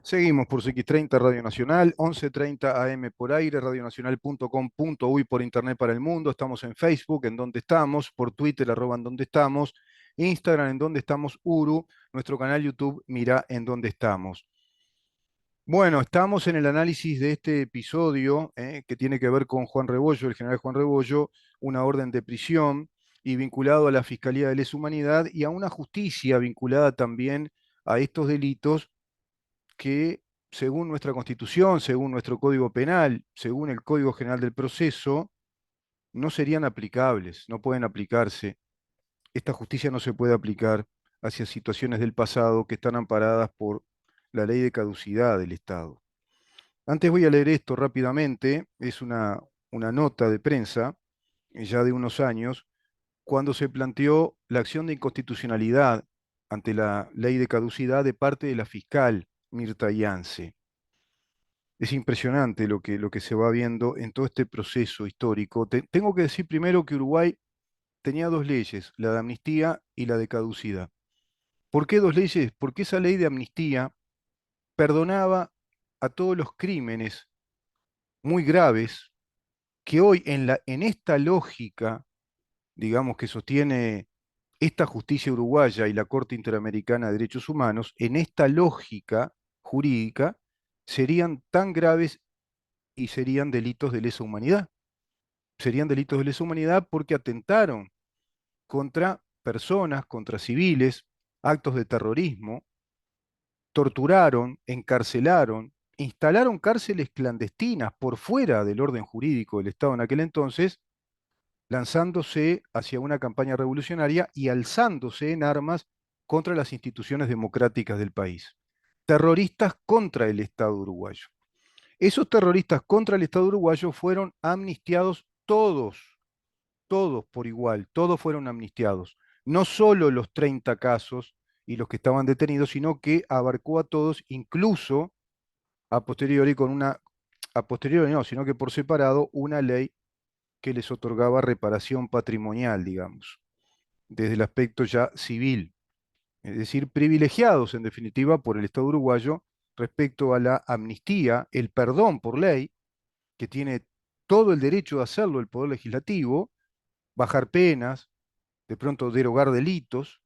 Seguimos por CX30 Radio Nacional, 11:30 AM por aire, radionacional.com.uy por internet para el mundo. Estamos en Facebook, en donde estamos, por Twitter, @ en donde estamos, Instagram, en donde estamos, Uru, nuestro canal YouTube, Mira en donde estamos. Bueno, estamos en el análisis de este episodio que tiene que ver con Juan Rebollo, el general Juan Rebollo, una orden de prisión y vinculado a la Fiscalía de Lesa Humanidad y a una justicia vinculada también a estos delitos que, según nuestra Constitución, según nuestro Código Penal, según el Código General del Proceso, no serían aplicables, no pueden aplicarse. Esta justicia no se puede aplicar hacia situaciones del pasado que están amparadas por la ley de caducidad del Estado. Antes voy a leer esto rápidamente, es una nota de prensa ya de unos años, cuando se planteó la acción de inconstitucionalidad ante la ley de caducidad de parte de la fiscal Mirta Yance. Es impresionante lo que se va viendo en todo este proceso histórico. Tengo que decir primero que Uruguay tenía dos leyes, la de amnistía y la de caducidad. ¿Por qué dos leyes? Porque esa ley de amnistía perdonaba a todos los crímenes muy graves que hoy en esta lógica, digamos, que sostiene esta justicia uruguaya y la Corte Interamericana de Derechos Humanos, en esta lógica jurídica, serían tan graves y serían delitos de lesa humanidad. Serían delitos de lesa humanidad porque atentaron contra personas, contra civiles, actos de terrorismo, torturaron, encarcelaron, instalaron cárceles clandestinas por fuera del orden jurídico del Estado en aquel entonces, lanzándose hacia una campaña revolucionaria y alzándose en armas contra las instituciones democráticas del país. Terroristas contra el Estado uruguayo. Esos terroristas contra el Estado uruguayo fueron amnistiados todos, todos por igual, todos fueron amnistiados. No solo los 30 casos y los que estaban detenidos, sino que abarcó a todos, incluso a posteriori con una, a posteriori no, sino que por separado, una ley que les otorgaba reparación patrimonial, digamos, desde el aspecto ya civil, es decir, privilegiados en definitiva por el Estado uruguayo respecto a la amnistía, el perdón por ley, que tiene todo el derecho de hacerlo el Poder Legislativo, bajar penas, de pronto derogar delitos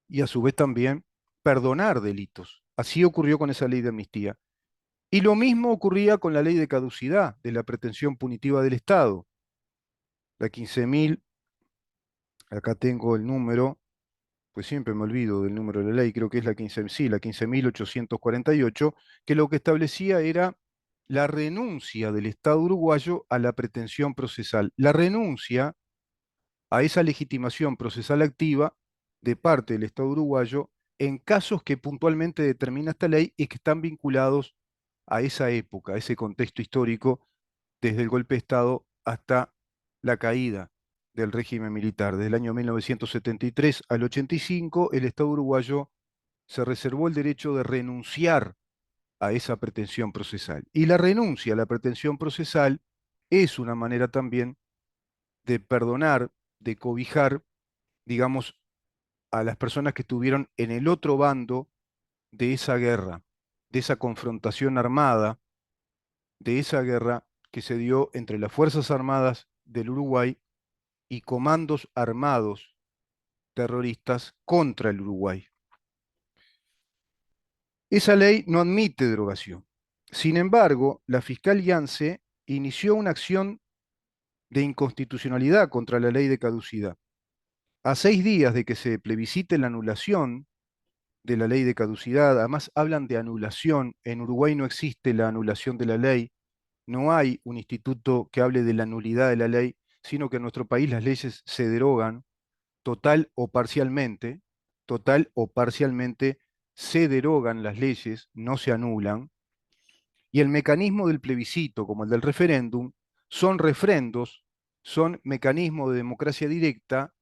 y a su vez también perdonar delitos. Así ocurrió con esa ley de amnistía. Y lo mismo ocurría con la ley de caducidad, de la pretensión punitiva del Estado, la 15.000, acá tengo el número, pues siempre me olvido del número de la ley, creo que es la 15, sí, la 15.848, que lo que establecía era la renuncia del Estado uruguayo a la pretensión procesal, la renuncia a esa legitimación procesal activa de parte del Estado uruguayo en casos que puntualmente determina esta ley y que están vinculados a esa época, a ese contexto histórico, desde el golpe de Estado hasta la caída del régimen militar. Desde el año 1973 al 85, el Estado uruguayo se reservó el derecho de renunciar a esa pretensión procesal. Y la renuncia a la pretensión procesal es una manera también de perdonar, de cobijar, digamos, a las personas que estuvieron en el otro bando de esa guerra, de esa confrontación armada, de esa guerra que se dio entre las Fuerzas Armadas del Uruguay y comandos armados terroristas contra el Uruguay. Esa ley no admite derogación. Sin embargo, la fiscal Yance inició una acción de inconstitucionalidad contra la ley de caducidad. A 6 días de que se plebiscite la anulación de la ley de caducidad, además hablan de anulación, en Uruguay no existe la anulación de la ley, no hay un instituto que hable de la nulidad de la ley, sino que en nuestro país las leyes se derogan total o parcialmente se derogan las leyes, no se anulan, y el mecanismo del plebiscito, como el del referéndum, son refrendos, son mecanismos de democracia directa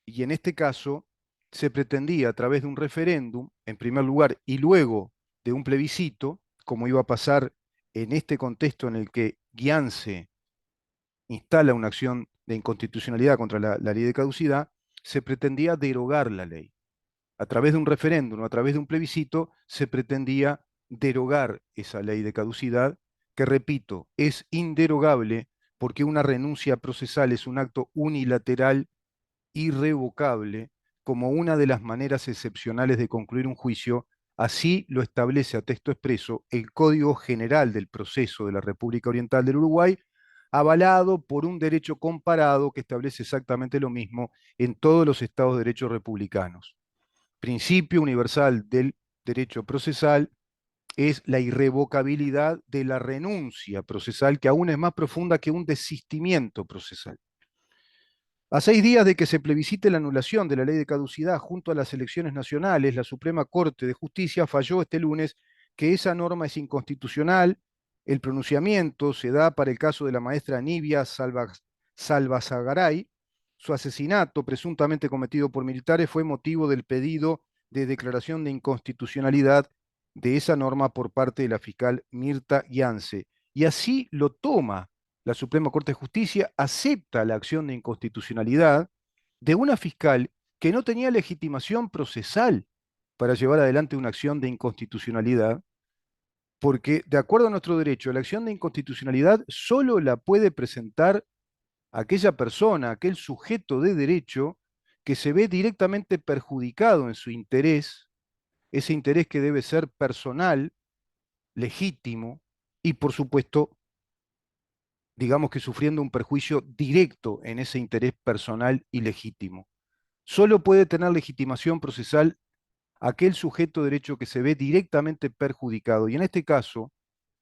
y en este caso se pretendía a través de un referéndum, en primer lugar, y luego de un plebiscito, como iba a pasar en este contexto en el que Guiance instala una acción de inconstitucionalidad contra la ley de caducidad, se pretendía derogar la ley. a través de un referéndum o a través de un plebiscito, se pretendía derogar esa ley de caducidad, que repito, es inderogable porque una renuncia procesal es un acto unilateral, irrevocable, como una de las maneras excepcionales de concluir un juicio. Así lo establece a texto expreso el Código General del Proceso de la República Oriental del Uruguay, avalado por un derecho comparado que establece exactamente lo mismo en todos los estados de derecho republicanos. Principio universal del derecho procesal es la irrevocabilidad de la renuncia procesal, que aún es más profunda que un desistimiento procesal. A 6 días de que se plebiscite la anulación de la ley de caducidad junto a las elecciones nacionales, la Suprema Corte de Justicia falló este lunes que esa norma es inconstitucional. El pronunciamiento se da para el caso de la maestra Nibia Salvazagaray. Su asesinato, presuntamente cometido por militares, fue motivo del pedido de declaración de inconstitucionalidad de esa norma por parte de la fiscal Mirta Gianse. Y así lo toma la Suprema Corte de Justicia, acepta la acción de inconstitucionalidad de una fiscal que no tenía legitimación procesal para llevar adelante una acción de inconstitucionalidad, porque de acuerdo a nuestro derecho, la acción de inconstitucionalidad solo la puede presentar aquella persona, aquel sujeto de derecho que se ve directamente perjudicado en su interés, ese interés que debe ser personal, legítimo y, por supuesto, digamos que sufriendo un perjuicio directo en ese interés personal y legítimo. Solo puede tener legitimación procesal aquel sujeto de derecho que se ve directamente perjudicado. Y en este caso,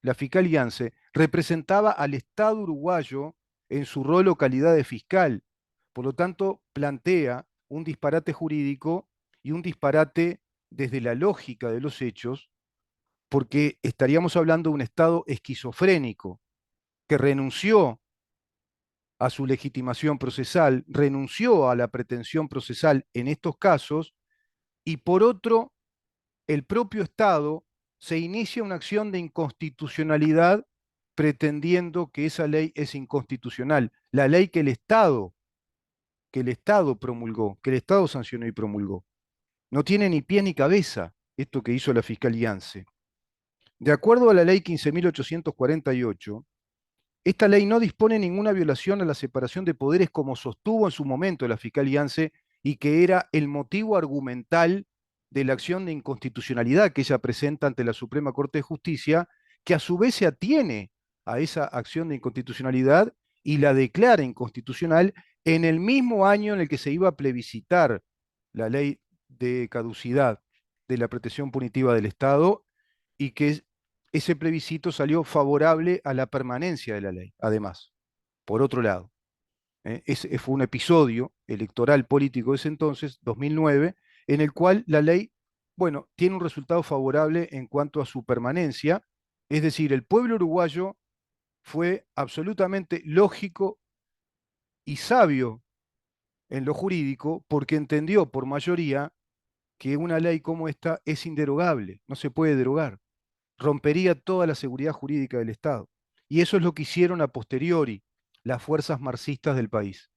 la fiscal Yance representaba al Estado uruguayo en su rol o calidad de fiscal. Por lo tanto, plantea un disparate jurídico y un disparate desde la lógica de los hechos, porque estaríamos hablando de un Estado esquizofrénico que renunció a su legitimación procesal, renunció a la pretensión procesal en estos casos, y por otro, el propio Estado se inicia una acción de inconstitucionalidad pretendiendo que esa ley es inconstitucional, la ley que el Estado promulgó, que el Estado sancionó y promulgó. No tiene ni pie ni cabeza esto que hizo la fiscal Yance. De acuerdo a la ley 15.848, esta ley no dispone ninguna violación a la separación de poderes como sostuvo en su momento la fiscal Yance y que era el motivo argumental de la acción de inconstitucionalidad que ella presenta ante la Suprema Corte de Justicia, que a su vez se atiene a esa acción de inconstitucionalidad y la declara inconstitucional en el mismo año en el que se iba a plebiscitar la ley de caducidad de la protección punitiva del Estado, y que ese plebiscito salió favorable a la permanencia de la ley, además, por otro lado. Ese fue un episodio electoral político de ese entonces, 2009, en el cual la ley, bueno, tiene un resultado favorable en cuanto a su permanencia, es decir, el pueblo uruguayo fue absolutamente lógico y sabio en lo jurídico porque entendió por mayoría que una ley como esta es inderogable, no se puede derogar, rompería toda la seguridad jurídica del Estado. Y eso es lo que hicieron a posteriori las fuerzas marxistas del país.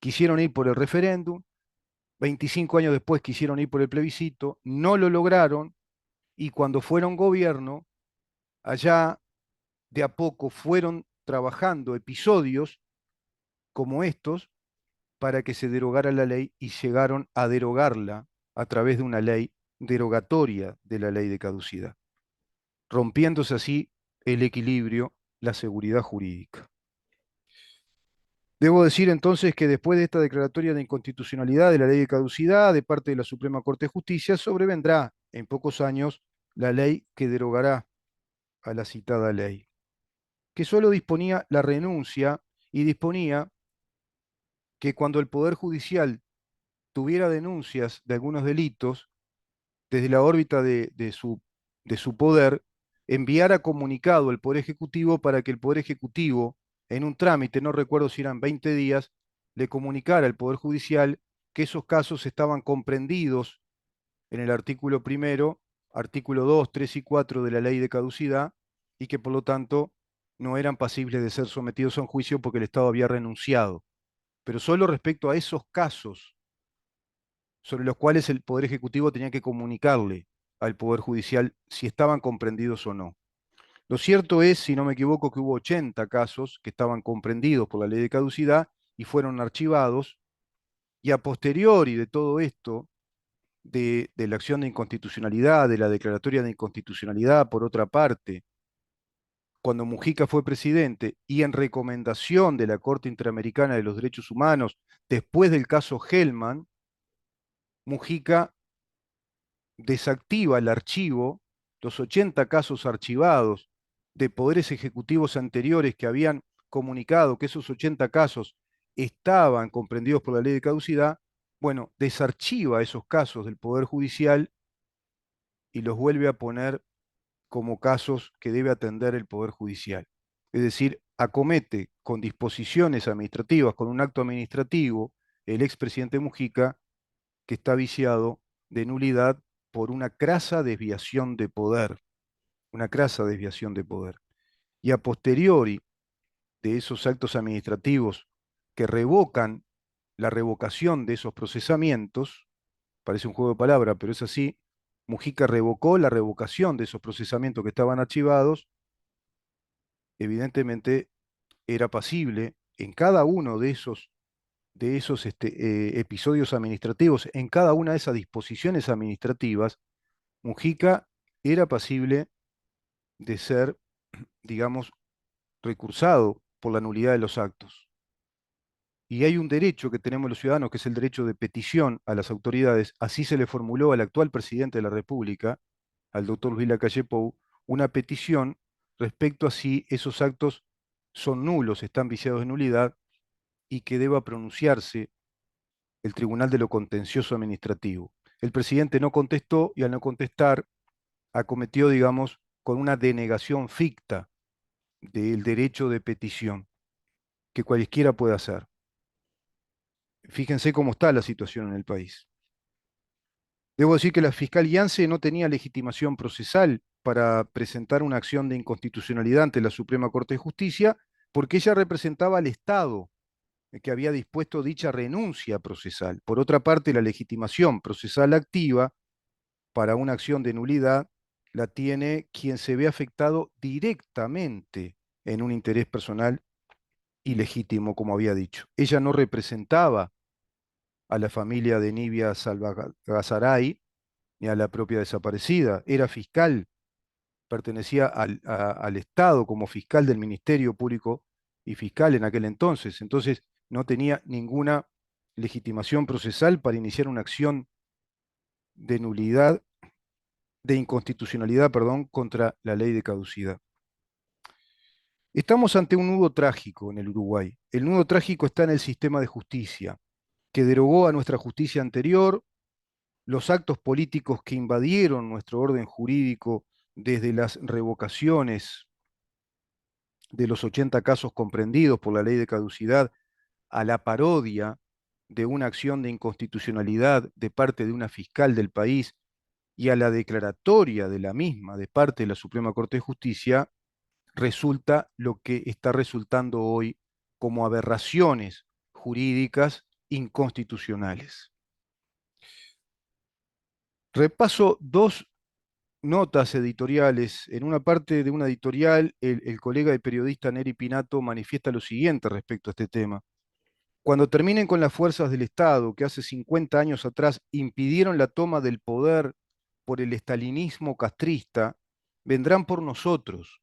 Quisieron ir por el referéndum, 25 años después quisieron ir por el plebiscito, no lo lograron, y cuando fueron gobierno, allá de a poco fueron trabajando episodios como estos para que se derogara la ley, y llegaron a derogarla a través de una ley derogatoria de la ley de caducidad, rompiéndose así el equilibrio, la seguridad jurídica. Debo decir entonces que después de esta declaratoria de inconstitucionalidad de la ley de caducidad de parte de la Suprema Corte de Justicia, sobrevendrá en pocos años la ley que derogará a la citada ley, que solo disponía la renuncia y disponía que cuando el Poder Judicial tuviera denuncias de algunos delitos, desde la órbita de su poder, enviara comunicado al Poder Ejecutivo para que el Poder Ejecutivo, en un trámite, no recuerdo si eran 20 días, le comunicara al Poder Judicial que esos casos estaban comprendidos en el artículo primero, artículo 2, 3 y 4 de la ley de caducidad, y que por lo tanto no eran pasibles de ser sometidos a un juicio porque el Estado había renunciado. Pero solo respecto a esos casos, sobre los cuales el Poder Ejecutivo tenía que comunicarle al Poder Judicial si estaban comprendidos o no. Lo cierto es, si no me equivoco, que hubo 80 casos que estaban comprendidos por la ley de caducidad y fueron archivados, y a posteriori de todo esto, de la acción de inconstitucionalidad, de la declaratoria de inconstitucionalidad, por otra parte, cuando Mujica fue presidente y en recomendación de la Corte Interamericana de los Derechos Humanos, después del caso Hellman, Mujica desactiva el archivo, los 80 casos archivados de poderes ejecutivos anteriores que habían comunicado que esos 80 casos estaban comprendidos por la ley de caducidad, bueno, desarchiva esos casos del Poder Judicial y los vuelve a poner como casos que debe atender el Poder Judicial. Es decir, acomete con disposiciones administrativas, con un acto administrativo, el expresidente Mujica, que está viciado de nulidad por una crasa desviación de poder, una crasa desviación de poder. Y a posteriori de esos actos administrativos que revocan la revocación de esos procesamientos, parece un juego de palabras, pero es así, Mujica revocó la revocación de esos procesamientos que estaban archivados, evidentemente era pasible en cada uno de esos episodios administrativos, en cada una de esas disposiciones administrativas, Mujica era pasible de ser, digamos, recursado por la nulidad de los actos. Y hay un derecho que tenemos los ciudadanos, que es el derecho de petición a las autoridades. Así se le formuló al actual presidente de la República, al doctor Luis Lacalle Pou, una petición respecto a si esos actos son nulos, están viciados de nulidad, y que deba pronunciarse el Tribunal de lo Contencioso Administrativo. El presidente no contestó y al no contestar acometió, digamos, con una denegación ficta del derecho de petición que cualquiera puede hacer. Fíjense cómo está la situación en el país. Debo decir que la fiscal Yance no tenía legitimación procesal para presentar una acción de inconstitucionalidad ante la Suprema Corte de Justicia porque ella representaba al Estado que había dispuesto dicha renuncia procesal. Por otra parte, la legitimación procesal activa para una acción de nulidad la tiene quien se ve afectado directamente en un interés personal ilegítimo, como había dicho. Ella no representaba a la familia de Nibia Salvagasaray ni a la propia desaparecida. Era fiscal, pertenecía al Estado como fiscal del Ministerio Público y fiscal en aquel entonces. Entonces no tenía ninguna legitimación procesal para iniciar una acción de nulidad, de inconstitucionalidad, perdón, contra la ley de caducidad. Estamos ante un nudo trágico en el Uruguay. El nudo trágico está en el sistema de justicia, que derogó a nuestra justicia anterior, los actos políticos que invadieron nuestro orden jurídico desde las revocaciones de los 80 casos comprendidos por la ley de caducidad a la parodia de una acción de inconstitucionalidad de parte de una fiscal del país y a la declaratoria de la misma de parte de la Suprema Corte de Justicia, resulta lo que está resultando hoy como aberraciones jurídicas inconstitucionales. Repaso dos notas editoriales. En una parte de una editorial, el colega y periodista Neri Pinato manifiesta lo siguiente respecto a este tema. Cuando terminen con las fuerzas del Estado que hace 50 años atrás impidieron la toma del poder por el estalinismo castrista, vendrán por nosotros,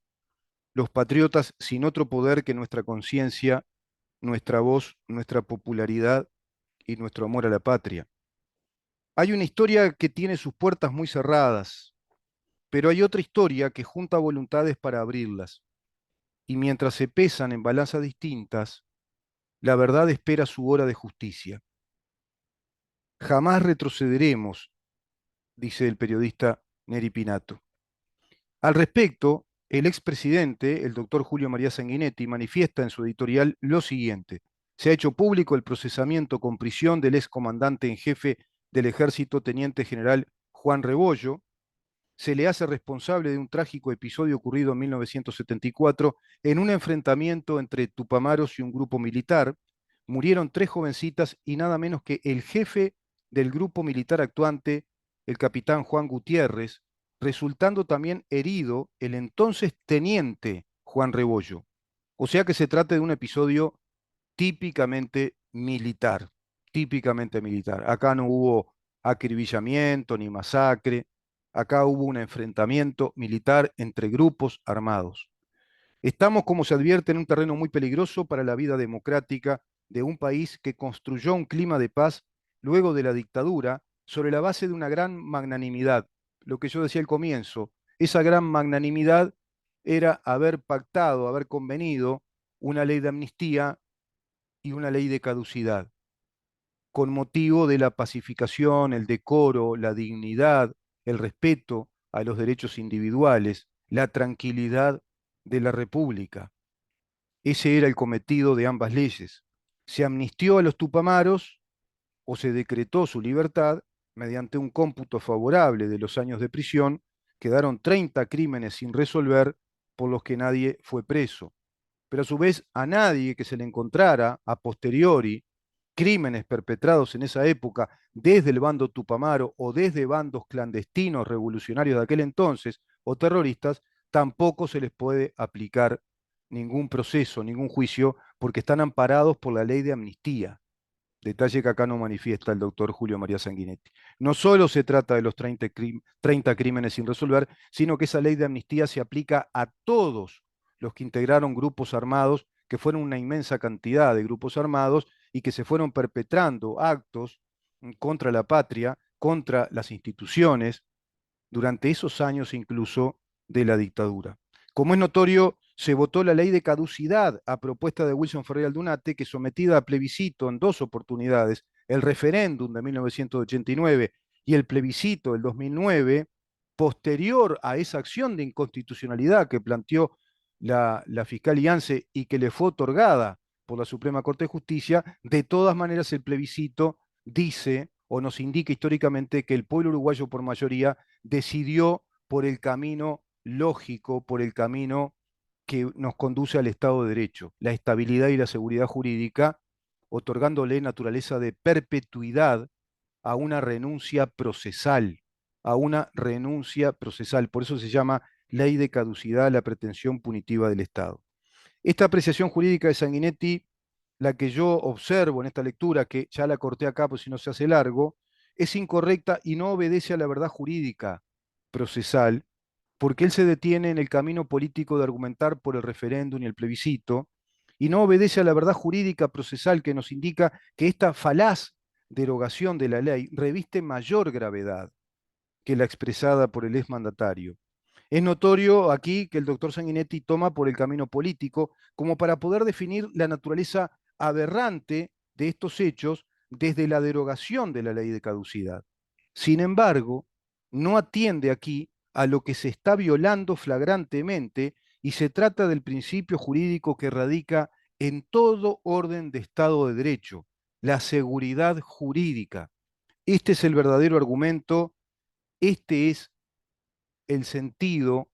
los patriotas sin otro poder que nuestra conciencia, nuestra voz, nuestra popularidad y nuestro amor a la patria. Hay una historia que tiene sus puertas muy cerradas, pero hay otra historia que junta voluntades para abrirlas. Y mientras se pesan en balanzas distintas, la verdad espera su hora de justicia. Jamás retrocederemos, dice el periodista Neri Pinato. Al respecto, el expresidente, el doctor Julio María Sanguinetti, manifiesta en su editorial lo siguiente. Se ha hecho público el procesamiento con prisión del excomandante en jefe del ejército, teniente general Juan Rebollo. Se le hace responsable de un trágico episodio ocurrido en 1974 en un enfrentamiento entre tupamaros y un grupo militar. Murieron 3 jovencitas y nada menos que el jefe del grupo militar actuante, el capitán Juan Gutiérrez, resultando también herido el entonces teniente Juan Rebollo. O sea que se trata de un episodio típicamente militar, típicamente militar. Acá no hubo acribillamiento ni masacre, acá hubo un enfrentamiento militar entre grupos armados. Estamos, como se advierte, en un terreno muy peligroso para la vida democrática de un país que construyó un clima de paz luego de la dictadura sobre la base de una gran magnanimidad. Lo que yo decía al comienzo, esa gran magnanimidad era haber pactado, haber convenido una ley de amnistía y una ley de caducidad, con motivo de la pacificación, el decoro, la dignidad, el respeto a los derechos individuales, la tranquilidad de la República. Ese era el cometido de ambas leyes. Se amnistió a los tupamaros o se decretó su libertad mediante un cómputo favorable de los años de prisión. Quedaron 30 crímenes sin resolver por los que nadie fue preso. Pero a su vez a nadie que se le encontrara a posteriori crímenes perpetrados en esa época desde el bando tupamaro o desde bandos clandestinos revolucionarios de aquel entonces o terroristas, tampoco se les puede aplicar ningún proceso, ningún juicio, porque están amparados por la ley de amnistía. Detalle que acá no manifiesta el doctor Julio María Sanguinetti. No solo se trata de los 30 crímenes sin resolver, sino que esa ley de amnistía se aplica a todos los que integraron grupos armados, que fueron una inmensa cantidad de grupos armados y que se fueron perpetrando actos contra la patria, contra las instituciones, durante esos años incluso de la dictadura. Como es notorio, se votó la ley de caducidad a propuesta de Wilson Ferrer Aldunate, que sometida a plebiscito en dos oportunidades, el referéndum de 1989 y el plebiscito del 2009, posterior a esa acción de inconstitucionalidad que planteó la fiscal Iance y que le fue otorgada por la Suprema Corte de Justicia, de todas maneras el plebiscito dice o nos indica históricamente que el pueblo uruguayo por mayoría decidió por el camino lógico, por el camino que nos conduce al Estado de Derecho, la estabilidad y la seguridad jurídica, otorgándole naturaleza de perpetuidad a una renuncia procesal, a una renuncia procesal. Por eso se llama ley de caducidad a la pretensión punitiva del Estado. Esta apreciación jurídica de Sanguinetti, la que yo observo en esta lectura, que ya la corté acá, pues si no se hace largo, es incorrecta y no obedece a la verdad jurídica procesal, porque él se detiene en el camino político de argumentar por el referéndum y el plebiscito, y no obedece a la verdad jurídica procesal que nos indica que esta falaz derogación de la ley reviste mayor gravedad que la expresada por el exmandatario. Es notorio aquí que el doctor Sanguinetti toma por el camino político como para poder definir la naturaleza aberrante de estos hechos desde la derogación de la ley de caducidad. Sin embargo, no atiende aquí a lo que se está violando flagrantemente y se trata del principio jurídico que radica en todo orden de Estado de Derecho, la seguridad jurídica. Este es el verdadero argumento, este es el sentido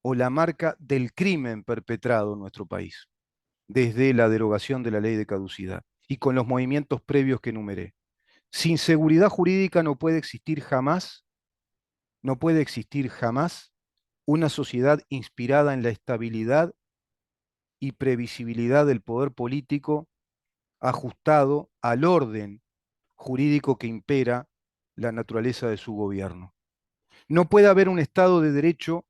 o la marca del crimen perpetrado en nuestro país, desde la derogación de la ley de caducidad y con los movimientos previos que enumeré. Sin seguridad jurídica no puede existir jamás, no puede existir jamás una sociedad inspirada en la estabilidad y previsibilidad del poder político ajustado al orden jurídico que impera la naturaleza de su gobierno. No puede haber un Estado de Derecho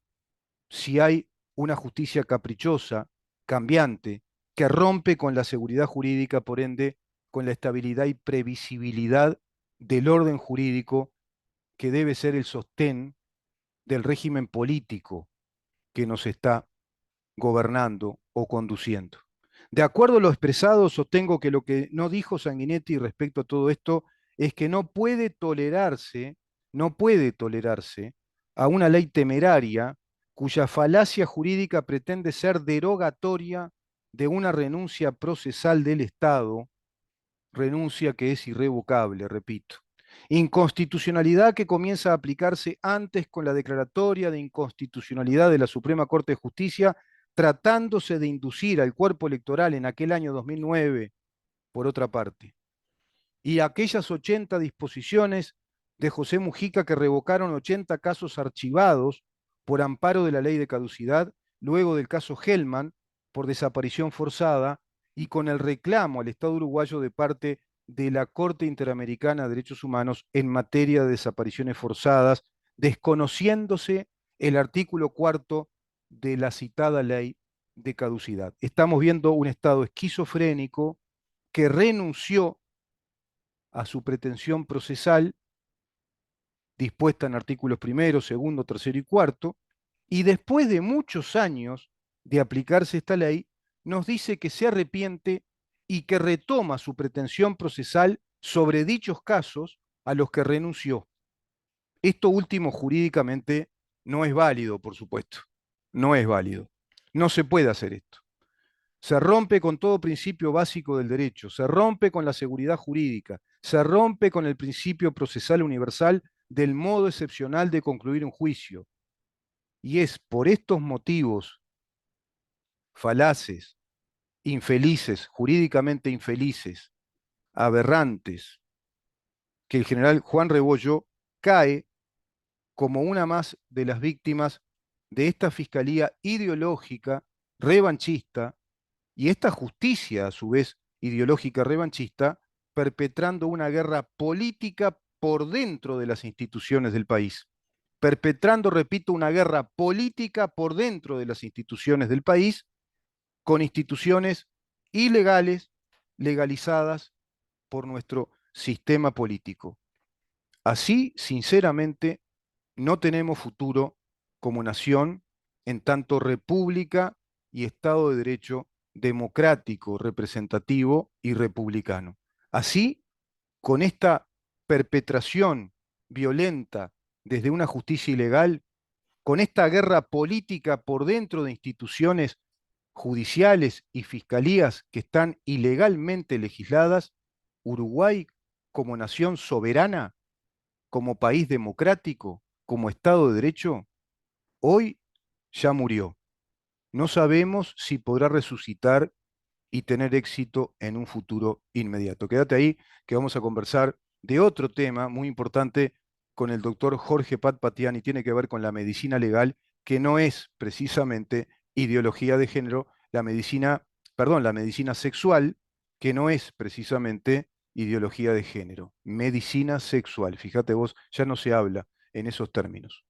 si hay una justicia caprichosa, cambiante, que rompe con la seguridad jurídica, por ende, con la estabilidad y previsibilidad del orden jurídico que debe ser el sostén del régimen político que nos está gobernando o conduciendo. De acuerdo a lo expresado, sostengo que lo que no dijo Sanguinetti respecto a todo esto es que no puede tolerarse a una ley temeraria cuya falacia jurídica pretende ser derogatoria de una renuncia procesal del Estado, renuncia que es irrevocable, repito. Inconstitucionalidad que comienza a aplicarse antes con la declaratoria de inconstitucionalidad de la Suprema Corte de Justicia, tratándose de inducir al cuerpo electoral en aquel año 2009, por otra parte. y aquellas 80 disposiciones de José Mujica que revocaron 80 casos archivados por amparo de la ley de caducidad, luego del caso Hellman por desaparición forzada y con el reclamo al Estado uruguayo de parte de la Corte Interamericana de Derechos Humanos en materia de desapariciones forzadas, desconociéndose el artículo cuarto de la citada ley de caducidad. Estamos viendo un Estado esquizofrénico que renunció a su pretensión procesal dispuesta en artículos primero, segundo, tercero y cuarto, y después de muchos años de aplicarse esta ley, nos dice que se arrepiente y que retoma su pretensión procesal sobre dichos casos a los que renunció. Esto último jurídicamente no es válido, por supuesto. No es válido. No se puede hacer esto. Se rompe con todo principio básico del derecho, se rompe con la seguridad jurídica, se rompe con el principio procesal universal del modo excepcional de concluir un juicio. Y es por estos motivos falaces, infelices, jurídicamente infelices, aberrantes, que el general Juan Rebollo cae como una más de las víctimas de esta fiscalía ideológica, revanchista, y esta justicia, a su vez ideológica revanchista, perpetrando una guerra política por dentro de las instituciones del país. Perpetrando, repito, una guerra política por dentro de las instituciones del país, con instituciones ilegales, legalizadas por nuestro sistema político. Así, sinceramente, no tenemos futuro como nación en tanto república y Estado de Derecho democrático, representativo y republicano. Así, con esta perpetración violenta desde una justicia ilegal, con esta guerra política por dentro de instituciones judiciales y fiscalías que están ilegalmente legisladas, Uruguay, como nación soberana, como país democrático, como Estado de Derecho, hoy ya murió. No sabemos si podrá resucitar y tener éxito en un futuro inmediato. Quédate ahí, que vamos a conversar de otro tema muy importante con el doctor Jorge Pat Patiani, tiene que ver con la medicina legal, que no es precisamente ideología de género, la medicina sexual, que no es precisamente ideología de género, medicina sexual. Fíjate vos, ya no se habla en esos términos.